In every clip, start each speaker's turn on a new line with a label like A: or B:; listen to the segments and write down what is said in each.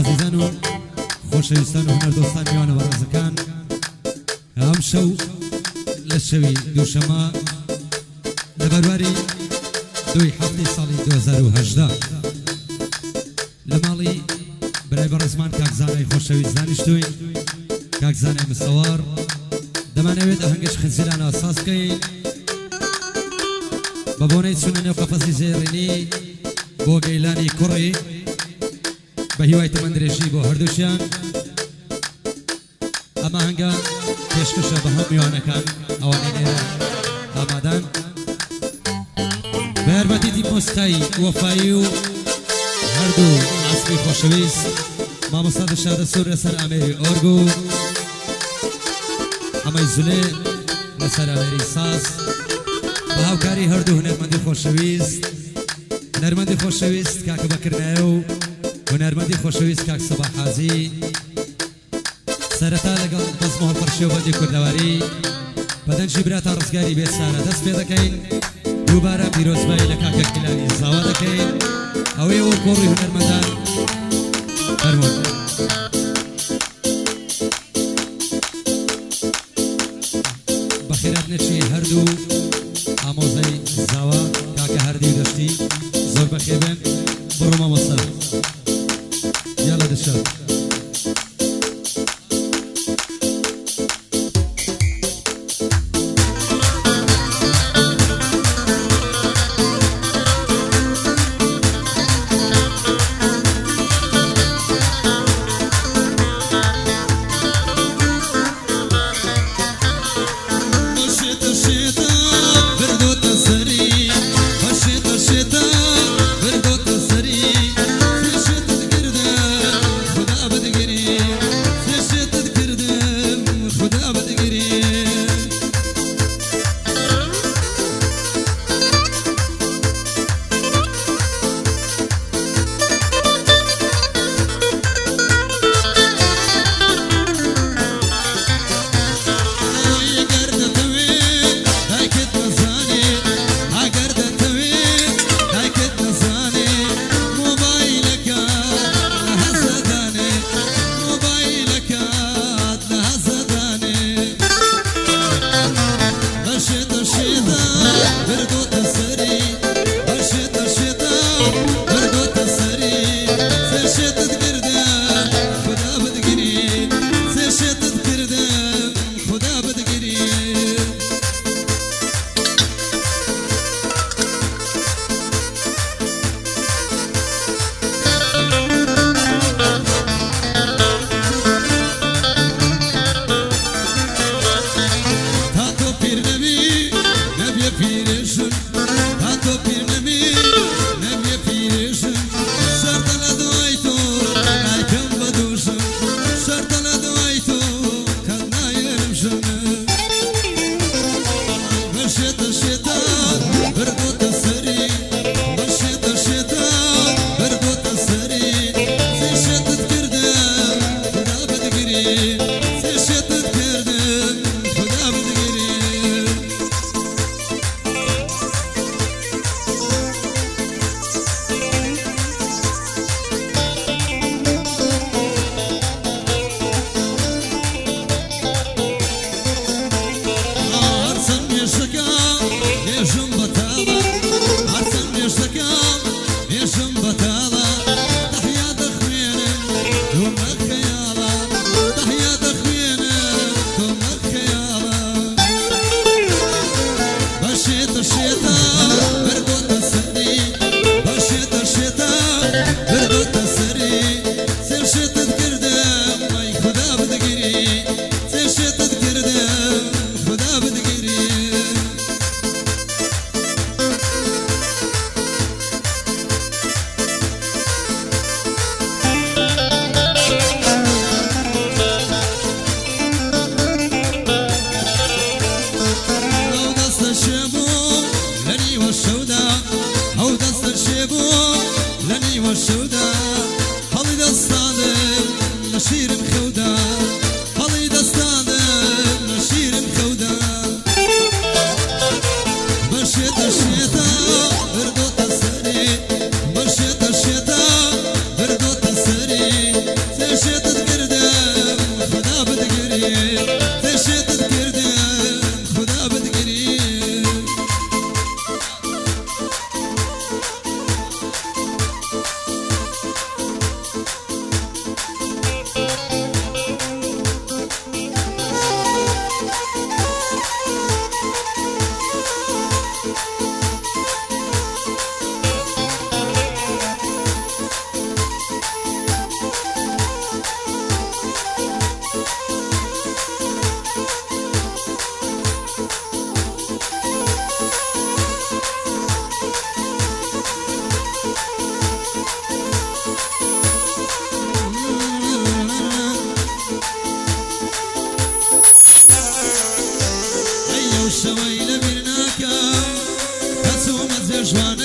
A: عزیزان و خۆشەویستان و هونەردۆستان میوانە بەڕێزەکان ئەم شەو لە شەوی دووشەمە لە بەرواری 2 هەفتی ساڵی 2018 لە ماڵی برای بەڕێزمان کاکزانای خۆشەویست دانیشتووین کاکزانای مسەوار دەمانەوێت ئاهەنگەش خنزیران ئاساس بکەین بە بۆنەی چوونە نێو قەفەسی زێڕینی بۆ گەیلانی کوڕی بە هیوای تەمەندرێژی بۆ هەردووشیان ئەمە هەنگە پێشکەشە بە هەموو میوانەکان ئەوانەی لێرە ئامادەن بە یارمەتیی مۆسیقای وەفایی و هەردوو ئاسپی خۆشەویست مامۆستا دشادە سوور لەسەر ئامێری ئۆرگ و ئەمەی زولێ لەسەر ئامێری ساز بە هاوکاری هەردوو هونەرمەندی خۆشەویست هونەرمەندی خۆشەویست کاکە بەکردنایە و هونەرمەندی خۆشەویست کاک سەباح حاجی سەرەتا لەگەڵ بەزمە هەڵپەرشێ و بەندی کوردەواری بەدەنجی برا تا ڕزگاری بێسارە دەست پێ دەکەین دووبارە پیرۆزبایی لە کاکە کیلانی زاوا دەکەین ئەوەی ئەو کۆڕی هونەرمەندان فەرموون بەخێرات نەچی هەردوو ئامۆزەی زاوا کاکە هەردی و دەشتی زۆر بەخێبن بڕۆ مامۆستا يلا دشات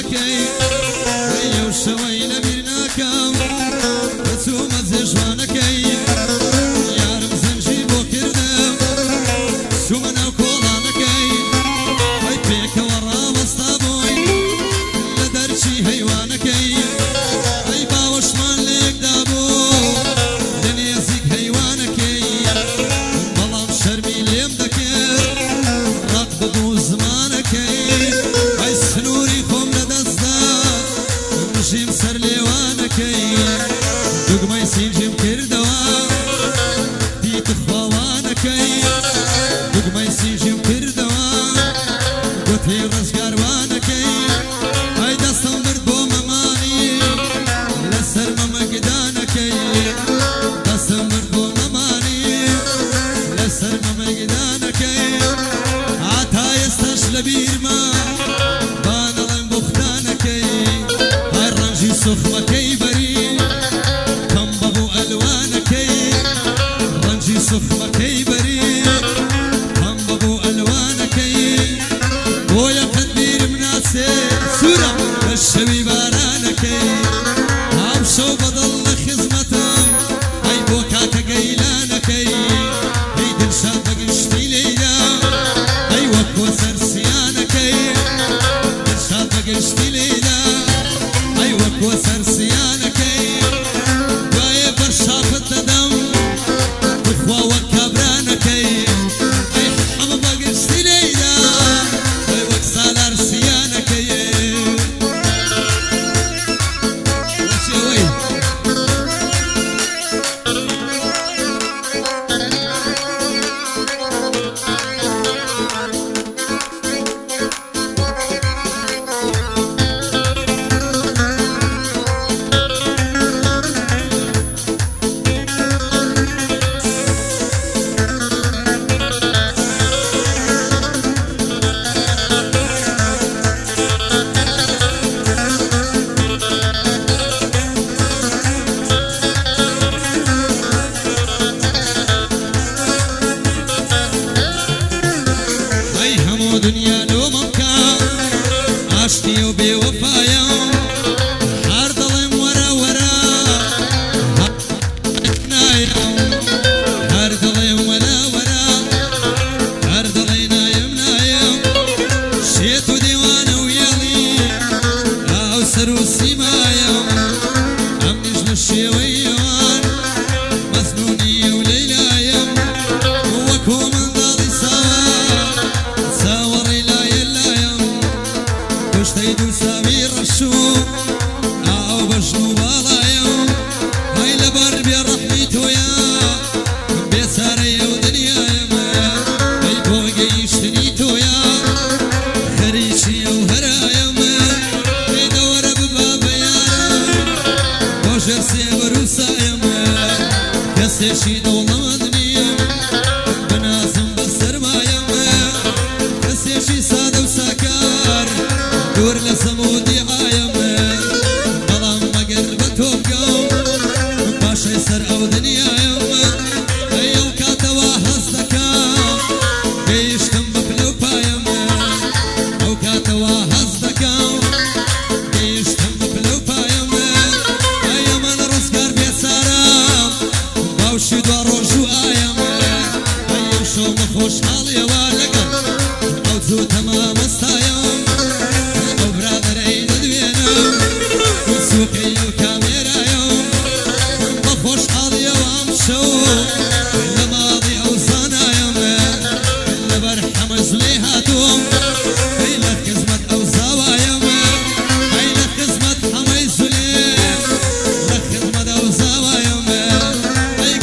A: جوانەکەی ئەو شەوەی لەبیر ناکەم بەچوومە جێ جوانەکەی یارم زەنجیر بۆ کردم چوومە ناو کۆڵانەکەی ئەی پێکەوە ڕاوەستا بووی لە دەرچی هەیوانەکەی ئەی باوەشمان لێکدا بوو لە نێزیک هەیوانەکەی بەڵام شەرمی لێم دەکرد ڕەت ببوو زمانەکەی ئەی سنووری خۆم لەدەستدا مژیم سەر لێوانەکەی دوگمەی سینجیم کردەوە دیت خواوانەکەی دوگمەی سینجیم کردەوە گوتی ڕزگاروانەکەی ئەی دەستم برد بۆ مەمانی لەسەر مەمەگدانەکەی دەستم برد بۆ مەمانی لەسەر مەمەگدانەکەی هاتا ئێستاش لەبیرمە با نەڵێم بۆ خدانەکەی هەر ڕەنجی سوخمەکەی بەری کەم بەبوو ئەلوانەکەی ڕەنجی سوخمەکەی بەری کەم بەبوو ئەلوانەکەی بۆیە قەت بیرم ناچێ سوورە بە شەوی بارانەکەی هاو شەو بەدڵ لە خزمەتم ئەی بۆ کاکە گەیلانەکەی ئەی دڵشاد بە گشتی لێیدا ئەی وەکۆ سەرسیانەکەی دڵشاد بە گشتی لێیدا ئەی وەکۆ سەرسیانەکەی دوایێ بەرشاپت دەدەم بخوا وەک کابرانەکەی ئەی هەمە بە گشتی لێیدا ئەی وەک سالار سیانەکەی وەچێوەی ئەی هەموو دنیا لۆمەمکە ئاشتی و بێوەفایم هەر دەڵێم وەرە وەرە نایم هەر دەڵێم وەرە وەرە هەر دەڵێ نایم نایم شێت و دێوانە و یاڵی ئاو سەر و سیمایم ئەمنیش لە شێوەی ئێوان مەزنونی و لەیلایم وەکۆ منداڵی ساوەڕی لایە لایم کوشتەی دوو ساوی ڕەشوو ئاو بەژن و باڵایم ئەی لەبەر بێڕەحمی تۆیە بێسارەیە و دنیایەمە ئەی بۆ گەیشتنی تۆیە خەریکیە و هەرایەمە ئەی دەوەرە ببا بە یارم بۆ ژێر سێبەر و سایەمە کەسێکی دەوڵەمەند